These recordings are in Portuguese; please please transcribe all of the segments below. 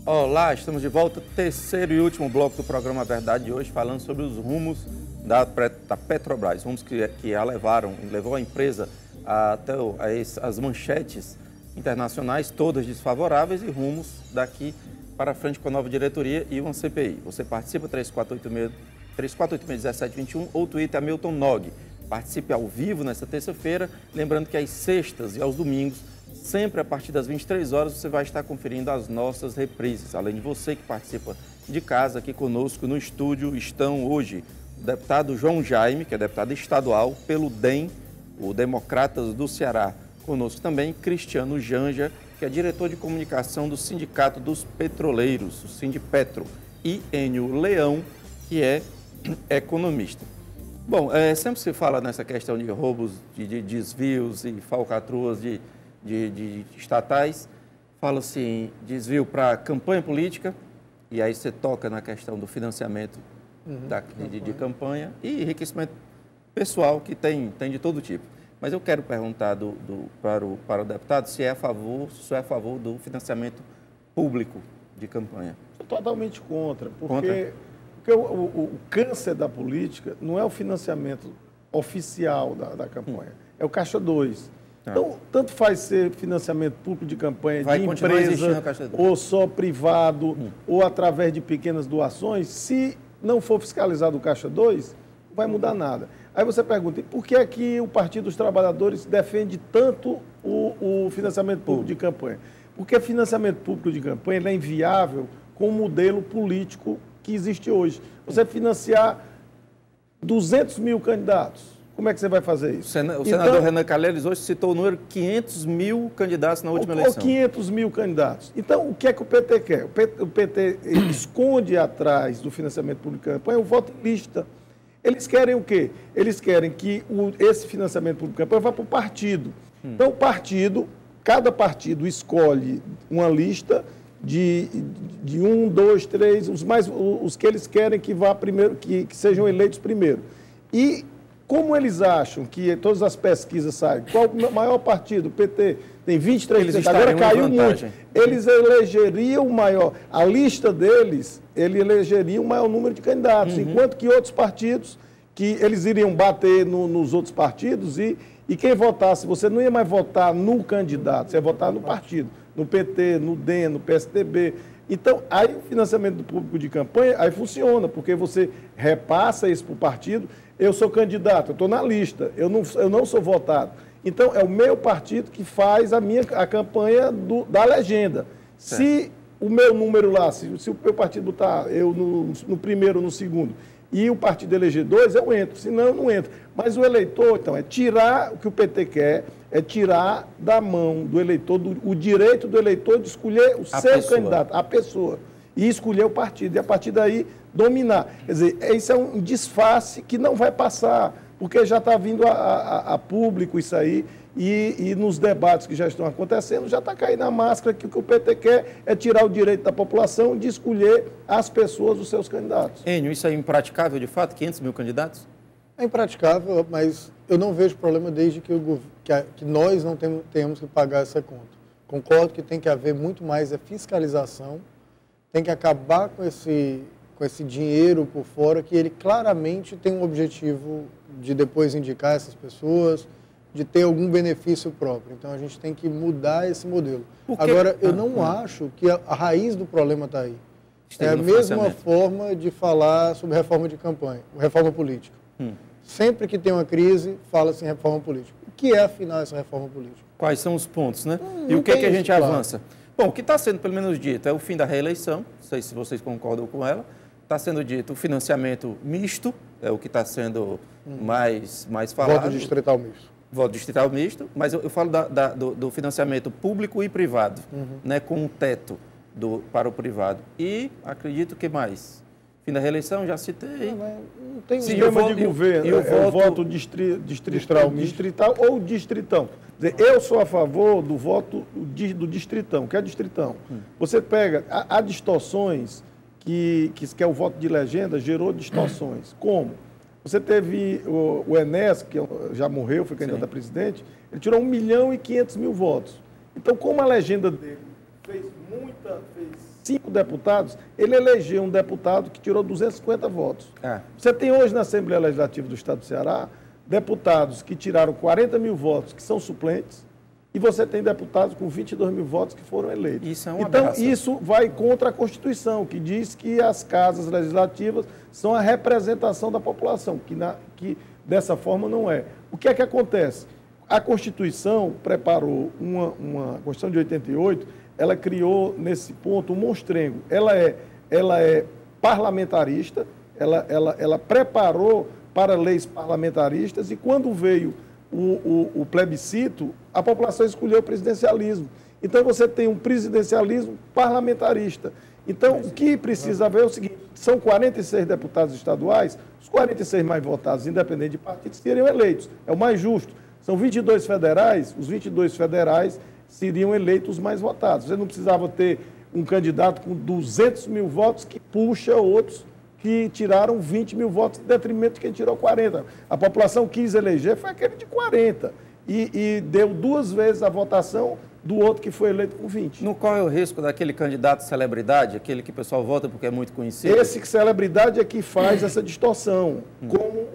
Olá, estamos de volta, terceiro e último bloco do programa Verdade de hoje, falando sobre os rumos da Petrobras, rumos que levou a empresa até as manchetes internacionais, todas desfavoráveis, e rumos daqui para frente com a nova diretoria e uma CPI. Você participa 3486-1721 ou Twitter Hamilton Nog. Participe ao vivo nesta terça-feira, lembrando que às sextas e aos domingos, sempre a partir das 23 horas, você vai estar conferindo as nossas reprises. Além de você que participa de casa, aqui conosco no estúdio estão hoje o deputado João Jaime, que é deputado estadual pelo DEM, o Democratas do Ceará. Conosco também Cristiano Janja, que é diretor de comunicação do Sindicato dos Petroleiros, o Sindipetro, e Enio Leão, que é economista. Bom, sempre se fala nessa questão de roubos, de desvios e falcatruas de estatais, fala-se em desvio para campanha política, e aí você toca na questão do financiamento de campanha e enriquecimento pessoal, que tem de todo tipo. Mas eu quero perguntar para o deputado se é a favor do financiamento público de campanha. Sou totalmente contra, porque o câncer da política não é o financiamento oficial da campanha, é o Caixa 2. Então, tanto faz ser financiamento público de campanha de empresa, ou só privado, ou através de pequenas doações, se não for fiscalizado o Caixa 2, não vai mudar nada. Aí você pergunta, por que é que o Partido dos Trabalhadores defende tanto o financiamento público de campanha? Porque financiamento público de campanha é inviável com o modelo político que existe hoje. Você financiar 200 mil candidatos, como é que você vai fazer isso? O senador Renan Calheiros hoje citou o número 500 mil candidatos na última eleição. 500 mil candidatos. Então, o que é que o PT quer? O PT esconde atrás do financiamento público de campanha o voto em lista. Eles querem o quê? Eles querem que esse financiamento público de campanha vá para o partido. Então, cada partido escolhe uma lista de 1, 2, 3, os que eles querem que vá primeiro, que sejam eleitos primeiro. E como eles acham que todas as pesquisas saem, qual o maior partido? O PT tem 23%, agora caiu muito. Eles elegeriam o maior, a lista deles, ele elegeria o maior número de candidatos, enquanto que outros partidos, que eles iriam bater nos outros partidos e quem votasse, você não ia mais votar no candidato, você ia votar no partido, no PT, no DEM, no PSDB. Então, aí o financiamento do público de campanha, aí funciona, porque você repassa isso para o partido. Eu sou candidato, eu estou na lista, eu não sou votado. Então, é o meu partido que faz a campanha da legenda. Certo. Se o meu número lá, se o meu partido botar eu no primeiro ou no segundo, e o partido eleger 2, eu entro, senão eu não entro. Mas o eleitor, então, é tirar, o que o PT quer, é tirar da mão do eleitor, o direito do eleitor de escolher o seu candidato, a pessoa, e escolher o partido, e a partir daí dominar. Quer dizer, isso é um disfarce que não vai passar, porque já está vindo a público isso aí, e nos debates que já estão acontecendo, já está caindo a máscara que o que o PT quer é tirar o direito da população de escolher as pessoas, os seus candidatos. Enio, isso é impraticável de fato, 500 mil candidatos? É impraticável, mas eu não vejo problema desde que nós não tenhamos que pagar essa conta. Concordo que tem que haver muito mais fiscalização, tem que acabar com esse dinheiro por fora, que ele claramente tem um objetivo de depois indicar essas pessoas, de ter algum benefício próprio. Então, a gente tem que mudar esse modelo. Agora, eu não acho que a raiz do problema está aí. É a mesma forma de falar sobre reforma de campanha, reforma política. Sempre que tem uma crise, fala-se em reforma política. O que é, afinal, essa reforma política? Quais são os pontos, né? E o que é que a gente avança? Bom, o que está sendo, pelo menos, dito é o fim da reeleição, não sei se vocês concordam com ela. Está sendo dito o financiamento misto, é o que está sendo mais falado. Voto distrital misto. Voto distrital misto, mas eu falo do financiamento público e privado, né, com um teto para o privado. E acredito que mais. Fim da reeleição, já citei. Não tem sistema de governo, o voto distrital ou distritão. Quer dizer, eu sou a favor do voto do distritão. Que é distritão? Você pega, há distorções que é o voto de legenda, gerou distorções. Como? Você teve o Enéas, que já morreu, foi candidato a presidente, ele tirou 1.500.000 votos. Então, como a legenda dele fez 5 deputados, ele elegeu um deputado que tirou 250 votos. Você tem hoje na Assembleia Legislativa do Estado do Ceará deputados que tiraram 40 mil votos, que são suplentes, e você tem deputados com 22 mil votos que foram eleitos. Isso é uma Então, aberração. isso vai contra a Constituição, que diz que as casas legislativas são a representação da população, que dessa forma não é. O que é que acontece? A Constituição preparou uma Constituição de 88, ela criou, nesse ponto, um monstrengo. Ela é parlamentarista, ela preparou para leis parlamentaristas, e quando veio o plebiscito, a população escolheu o presidencialismo. Então, você tem um presidencialismo parlamentarista. Então, o que precisa haver é o seguinte: são 46 deputados estaduais, os 46 mais votados, independente de partido, seriam eleitos. É o mais justo. São 22 federais, os 22 federais seriam eleitos os mais votados. Você não precisava ter um candidato com 200 mil votos que puxa outros que tiraram 20 mil votos, em detrimento de quem tirou 40. A população quis eleger foi aquele de 40. E deu 2 vezes a votação do outro que foi eleito com 20. Não corre o risco daquele candidato celebridade, aquele que o pessoal vota porque é muito conhecido? Esse que celebridade é que faz essa distorção. Como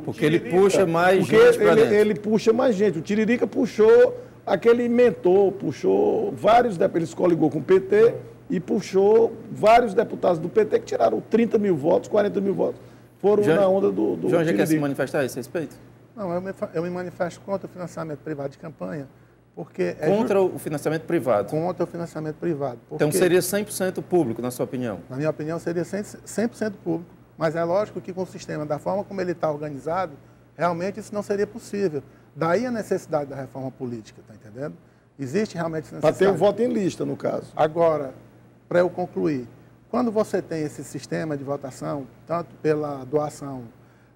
porque ele puxa mais porque gente para dentro. Ele puxa mais gente. O Tiririca puxou aquele mentor, puxou vários deputados, ele coligou com o PT e puxou vários deputados do PT que tiraram 30 mil votos, 40 mil votos. Foram na onda do João, já quer se manifestar a esse respeito? Não, eu me manifesto contra o financiamento privado de campanha, porque... Contra o financiamento privado? Contra o financiamento privado. Então seria 100% público, na sua opinião? Na minha opinião, seria 100% público. Mas é lógico que com o sistema, da forma como ele está organizado, realmente isso não seria possível. Daí a necessidade da reforma política, está entendendo? Existe realmente essa necessidade. Para ter o voto em lista, no caso. Agora, para eu concluir, quando você tem esse sistema de votação, tanto pela doação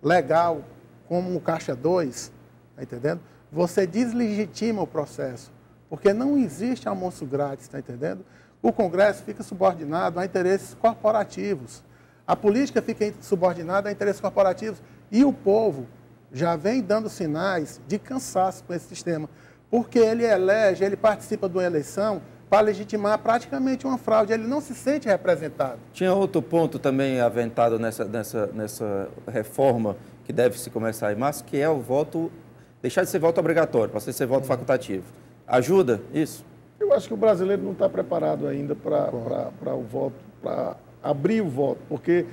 legal como o Caixa 2, está entendendo? Você deslegitima o processo, porque não existe almoço grátis, está entendendo? O Congresso fica subordinado a interesses corporativos. A política fica subordinada a interesses corporativos. E o povo já vem dando sinais de cansaço com esse sistema, porque ele elege, ele participa de uma eleição para legitimar praticamente uma fraude. Ele não se sente representado. Tinha outro ponto também aventado nessa reforma que deve se começar em março, que é o voto, deixar de ser voto obrigatório, para ser voto facultativo. Ajuda isso? Eu acho que o brasileiro não está preparado ainda para o voto, para abrir o voto, porque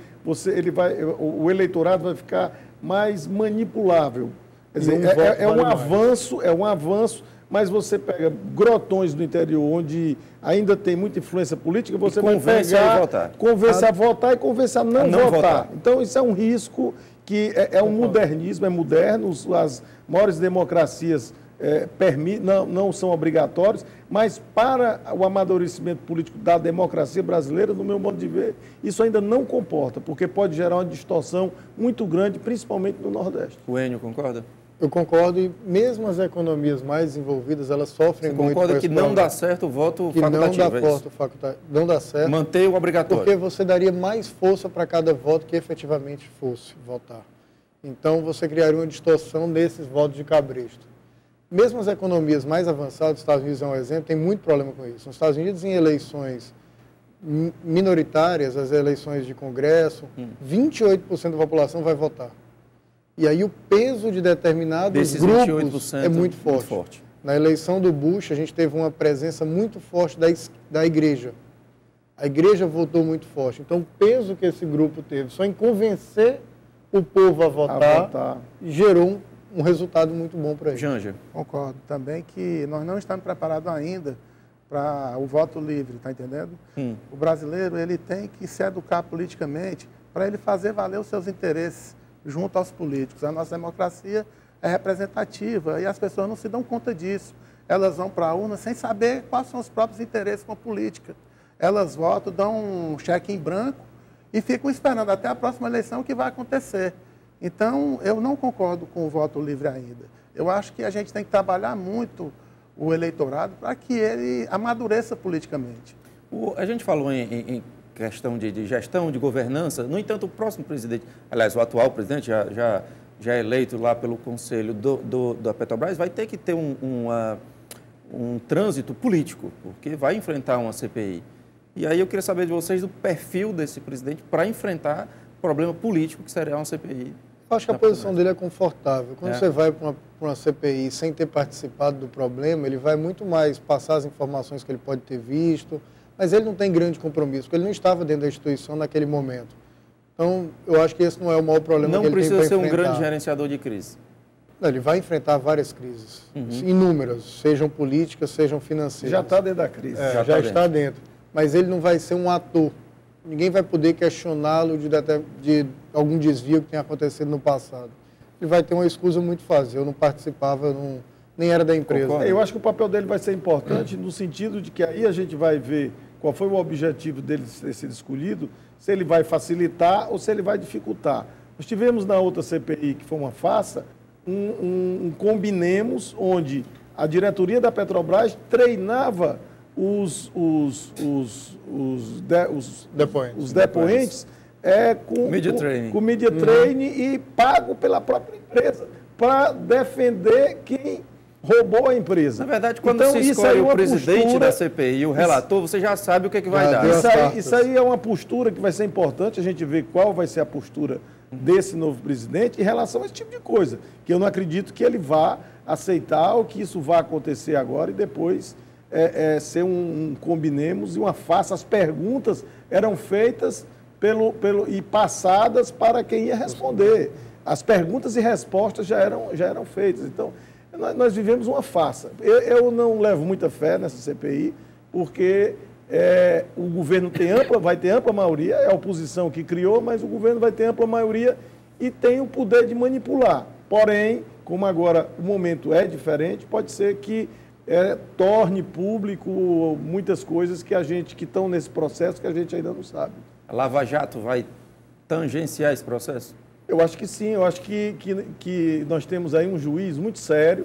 o eleitorado vai ficar mais manipulável. Quer dizer, é um avanço, mas você pega grotões do interior, onde ainda tem muita influência política, você vai pegar, convencer a votar e convencer a não votar. Então, isso é um risco que é um modernismo, é moderno, as maiores democracias não são obrigatórios, mas para o amadurecimento político da democracia brasileira, no meu modo de ver, isso ainda não comporta, porque pode gerar uma distorção muito grande, principalmente no Nordeste. O Enio concorda? Eu concordo, e mesmo as economias mais desenvolvidas, elas sofrem muito. Você concorda que não dá certo o voto facultativo? Não dá certo. Manter o obrigatório. Porque você daria mais força para cada voto que efetivamente fosse votar. Então, você criaria uma distorção nesses votos de cabresto. Mesmo as economias mais avançadas, os Estados Unidos é um exemplo, tem muito problema com isso. Nos Estados Unidos, em eleições minoritárias, as eleições de Congresso, 28% da população vai votar. E aí o peso de determinados grupos é muito forte. Na eleição do Bush, a gente teve uma presença muito forte da igreja. A igreja votou muito forte. Então, o peso que esse grupo teve só em convencer o povo a votar. Gerou um resultado muito bom para ele. Janja. Concordo também que nós não estamos preparados ainda para o voto livre, está entendendo? O brasileiro ele tem que se educar politicamente para ele fazer valer os seus interesses junto aos políticos. A nossa democracia é representativa e as pessoas não se dão conta disso. Elas vão para a urna sem saber quais são os próprios interesses com a política. Elas votam, dão um cheque em branco e ficam esperando até a próxima eleição o que vai acontecer. Então, eu não concordo com o voto livre ainda. Eu acho que a gente tem que trabalhar muito o eleitorado para que ele amadureça politicamente. A gente falou em questão de gestão, de governança. No entanto, o próximo presidente, aliás, o atual presidente, já eleito lá pelo Conselho da Petrobras, vai ter que ter um trânsito político, porque vai enfrentar uma CPI. E aí eu queria saber de vocês do perfil desse presidente para enfrentar o problema político que seria uma CPI. Eu acho que a posição dele é confortável. Quando você vai para uma CPI sem ter participado do problema, ele vai muito mais passar as informações que ele pode ter visto, mas ele não tem grande compromisso, porque ele não estava dentro da instituição naquele momento. Então, eu acho que esse não é o maior problema que ele tem para enfrentar. Não precisa ser um grande gerenciador de crise. Não, ele vai enfrentar várias crises, inúmeras, sejam políticas, sejam financeiras. Já está dentro da crise. Já está dentro. Mas ele não vai ser um ator. Ninguém vai poder questioná-lo de algum desvio que tenha acontecido no passado. Ele vai ter uma excusa muito fácil. Eu não participava, nem era da empresa. Eu acho que o papel dele vai ser importante no sentido de que aí a gente vai ver qual foi o objetivo dele ter sido escolhido, se ele vai facilitar ou se ele vai dificultar. Nós tivemos na outra CPI, que foi uma farsa, um combinemos onde a diretoria da Petrobras treinava os depoentes com media training e pago pela própria empresa para defender quem roubou a empresa. Na verdade, quando se escolhe o presidente da CPI e o relator, você já sabe o que vai dar. Isso aí é uma postura que vai ser importante a gente ver qual vai ser a postura desse novo presidente em relação a esse tipo de coisa, que eu não acredito que ele vá aceitar ou que isso vá acontecer agora e depois ser um combinemos e uma farsa. As perguntas eram feitas e passadas para quem ia responder. As perguntas e respostas já eram feitas. Então, nós vivemos uma farsa. Eu não levo muita fé nessa CPI, porque o governo vai ter ampla maioria, é a oposição que criou, mas o governo vai ter ampla maioria e tem o poder de manipular. Porém, como agora o momento é diferente, pode ser que torne público muitas coisas que estão nesse processo que a gente ainda não sabe. A Lava Jato vai tangenciar esse processo? Eu acho que sim, eu acho que nós temos aí um juiz muito sério,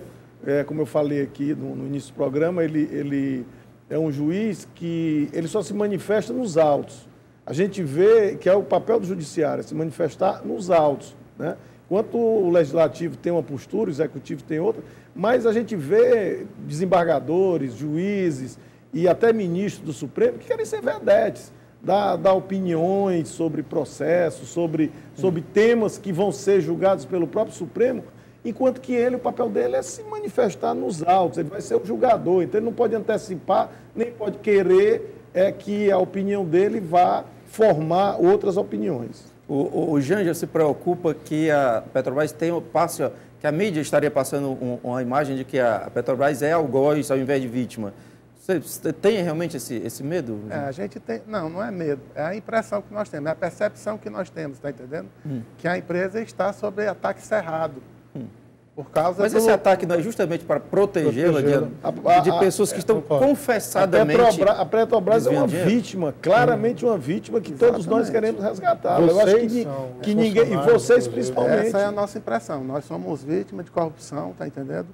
como eu falei aqui no início do programa, ele é um juiz que ele só se manifesta nos autos. A gente vê que é o papel do judiciário, se manifestar nos autos, né? Enquanto o legislativo tem uma postura, o executivo tem outra, mas a gente vê desembargadores, juízes e até ministros do Supremo que querem ser vedetes, dar opiniões sobre processos, sobre temas que vão ser julgados pelo próprio Supremo, enquanto que o papel dele é se manifestar nos autos, ele vai ser o julgador, então ele não pode antecipar, nem pode querer que a opinião dele vá formar outras opiniões. O Janja se preocupa que a Petrobras que a mídia estaria passando uma imagem de que a Petrobras é algoz ao invés de vítima. Você tem realmente esse medo? A gente tem. Não é medo. É a impressão que nós temos, é a percepção que nós temos, está entendendo? Que a empresa está sob ataque cerrado. Por causa Mas esse ataque não é justamente para protegê-la de pessoas que estão confessadamente... A Petrobras é uma vítima, claramente uma vítima que todos nós queremos resgatar. Eu acho que ninguém, e vocês principalmente. Essa é a nossa impressão. Nós somos vítimas de corrupção, está entendendo?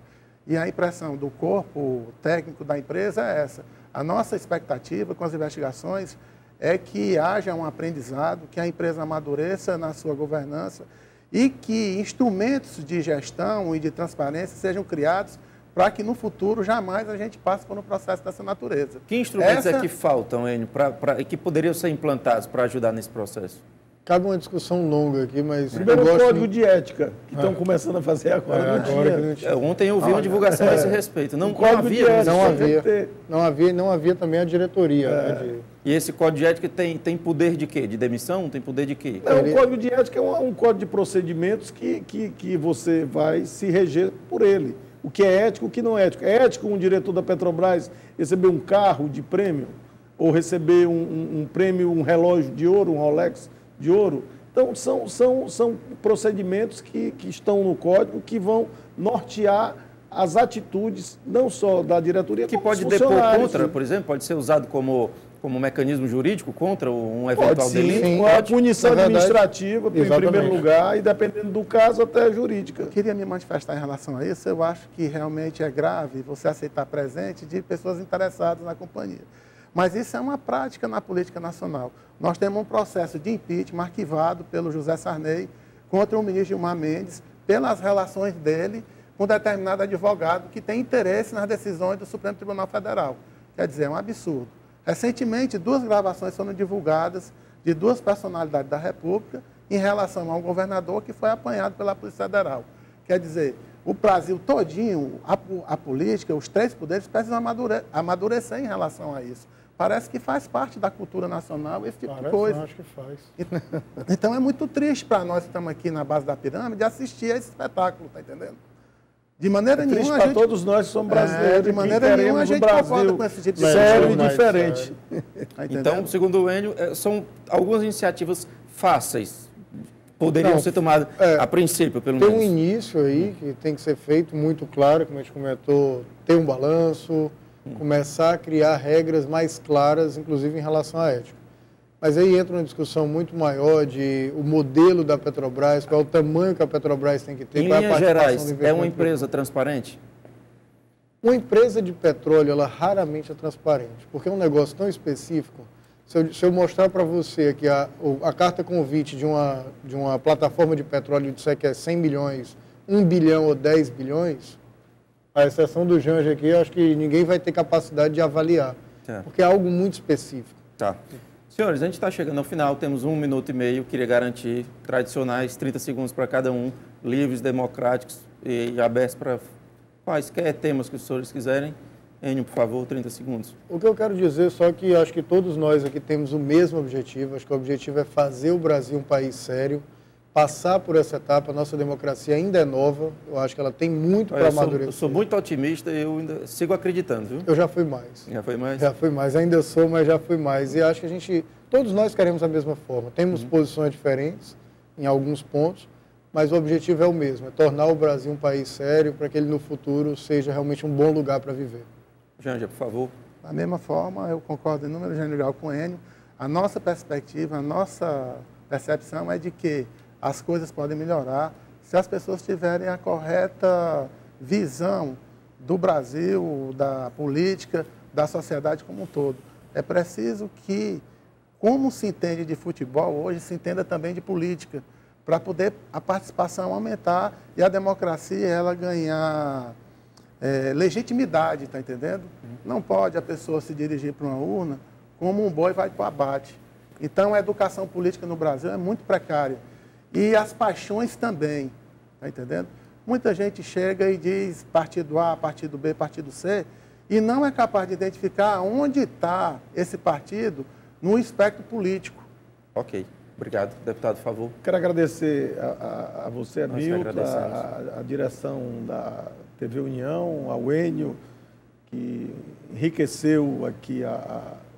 E a impressão do corpo técnico da empresa é essa. A nossa expectativa com as investigações é que haja um aprendizado, que a empresa amadureça na sua governança e que instrumentos de gestão e de transparência sejam criados para que no futuro jamais a gente passe por um processo dessa natureza. Que instrumentos é que faltam, Enio, que poderiam ser implantados para ajudar nesse processo? Cabe uma discussão longa aqui, mas... Primeiro, o código de ética, que estão começando a fazer agora. Ontem eu vi uma divulgação a esse respeito. Não havia também a diretoria. E esse código de ética tem poder de quê? De demissão? Tem poder de quê? O código de ética é um código de procedimentos que você vai se reger por ele. O que é ético, o que não é ético. É ético um diretor da Petrobras receber um carro de prêmio? Ou receber um prêmio, um relógio de ouro, um Rolex de ouro? Então, são procedimentos que estão no código que vão nortear as atitudes, não só da diretoria, que pode depor contra, por exemplo, pode ser usado como mecanismo jurídico contra um eventual delito? Sim, a punição administrativa, em primeiro lugar, e dependendo do caso, até jurídica. Eu queria me manifestar em relação a isso. Eu acho que realmente é grave você aceitar presente de pessoas interessadas na companhia. Mas isso é uma prática na política nacional. Nós temos um processo de impeachment arquivado pelo José Sarney contra o ministro Gilmar Mendes, pelas relações dele com determinado advogado que tem interesse nas decisões do Supremo Tribunal Federal. Quer dizer, é um absurdo. Recentemente, 2 gravações foram divulgadas de 2 personalidades da República em relação a um governador que foi apanhado pela Polícia Federal. Quer dizer, o Brasil todinho, a política, os 3 poderes precisam amadurecer em relação a isso. Parece que faz parte da cultura nacional esse tipo de coisa. Acho que faz. Então é muito triste para nós que estamos aqui na base da pirâmide assistir a esse espetáculo, tá entendendo? De maneira nenhuma. Para todos nós que somos brasileiros, de maneira nenhuma a gente concorda com esse tipo de sério e diferente. Então, segundo o Enio, são algumas iniciativas fáceis, poderiam ser tomadas a princípio, pelo menos. Tem um início aí que tem que ser feito muito claro, como a gente comentou, ter um balanço, começar a criar regras mais claras, inclusive em relação à ética. Mas aí entra uma discussão muito maior de o modelo da Petrobras, qual é o tamanho que a Petrobras tem que ter. Em linhas gerais, é uma empresa transparente? Uma empresa de petróleo, ela raramente é transparente, porque é um negócio tão específico. Se eu mostrar para você aqui a carta convite de uma plataforma de petróleo e disser que é 100 milhões, 1 bilhão ou 10 bilhões, a exceção do Janja aqui, eu acho que ninguém vai ter capacidade de avaliar, porque é algo muito específico. Tá. Senhores, a gente está chegando ao final, temos 1 minuto e meio, queria garantir tradicionais 30 segundos para cada um, livres, democráticos e abertos para quaisquer temas que os senhores quiserem. Enio, por favor, 30 segundos. O que eu quero dizer só que acho que todos nós aqui temos o mesmo objetivo, acho que o objetivo é fazer o Brasil um país sério, passar por essa etapa. A nossa democracia ainda é nova, eu acho que ela tem muito para amadurecer. Eu sou muito otimista e eu ainda sigo acreditando, viu? Eu já fui mais. Já foi mais? Já fui mais, ainda sou, mas já fui mais. E acho que todos nós queremos a mesma forma. Temos posições diferentes em alguns pontos, mas o objetivo é o mesmo, é tornar o Brasil um país sério para que ele no futuro seja realmente um bom lugar para viver. Janja, por favor. Da mesma forma, eu concordo em número general com o Enio. A nossa perspectiva, a nossa percepção é de que as coisas podem melhorar se as pessoas tiverem a correta visão do Brasil, da política, da sociedade como um todo. É preciso que, como se entende de futebol hoje, se entenda também de política, para poder a participação aumentar e a democracia ela ganhar legitimidade, está entendendo? Não pode a pessoa se dirigir para uma urna como um boi vai para o abate. Então, a educação política no Brasil é muito precária. E as paixões também, está entendendo? Muita gente chega e diz partido A, partido B, partido C, e não é capaz de identificar onde está esse partido no espectro político. Ok. Obrigado. Deputado, por favor. Quero agradecer a você, Hamilton, a direção da TV União, ao Enio, que enriqueceu aqui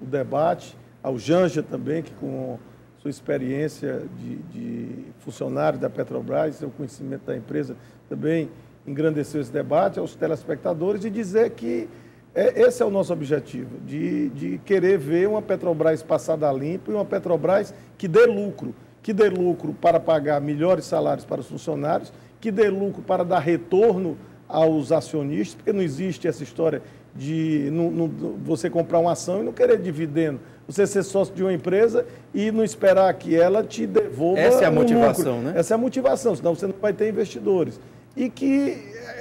o debate, ao Janja também, que com sua experiência de funcionário da Petrobras, seu conhecimento da empresa, também engrandeceu esse debate, aos telespectadores, e dizer que esse é o nosso objetivo, de querer ver uma Petrobras passada a limpo e uma Petrobras que dê lucro para pagar melhores salários para os funcionários, que dê lucro para dar retorno aos acionistas, porque não existe essa história de você comprar uma ação e não querer dividendo. Você ser sócio de uma empresa e não esperar que ela te devolva. Essa é a motivação, lucro, né? Essa é a motivação, senão você não vai ter investidores. E que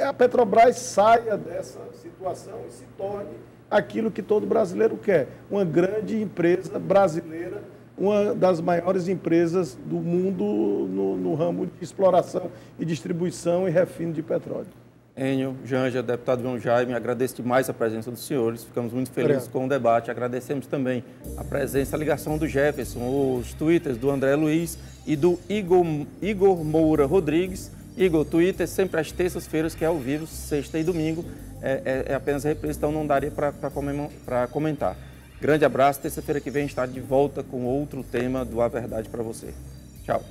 a Petrobras saia dessa situação e se torne aquilo que todo brasileiro quer. Uma grande empresa brasileira, uma das maiores empresas do mundo no ramo de exploração e distribuição e refino de petróleo. Enio, Janja, deputado João Jaime, agradeço demais a presença dos senhores, ficamos muito felizes com o debate, agradecemos também a presença, a ligação do Jefferson, os twitters do André Luiz e do Igor Moura Rodrigues. Igor, Twitter sempre às terças-feiras, que é ao vivo, sexta e domingo, é apenas reprise, então não daria para comentar. Grande abraço, terça-feira que vem a gente está de volta com outro tema do A Verdade para você. Tchau.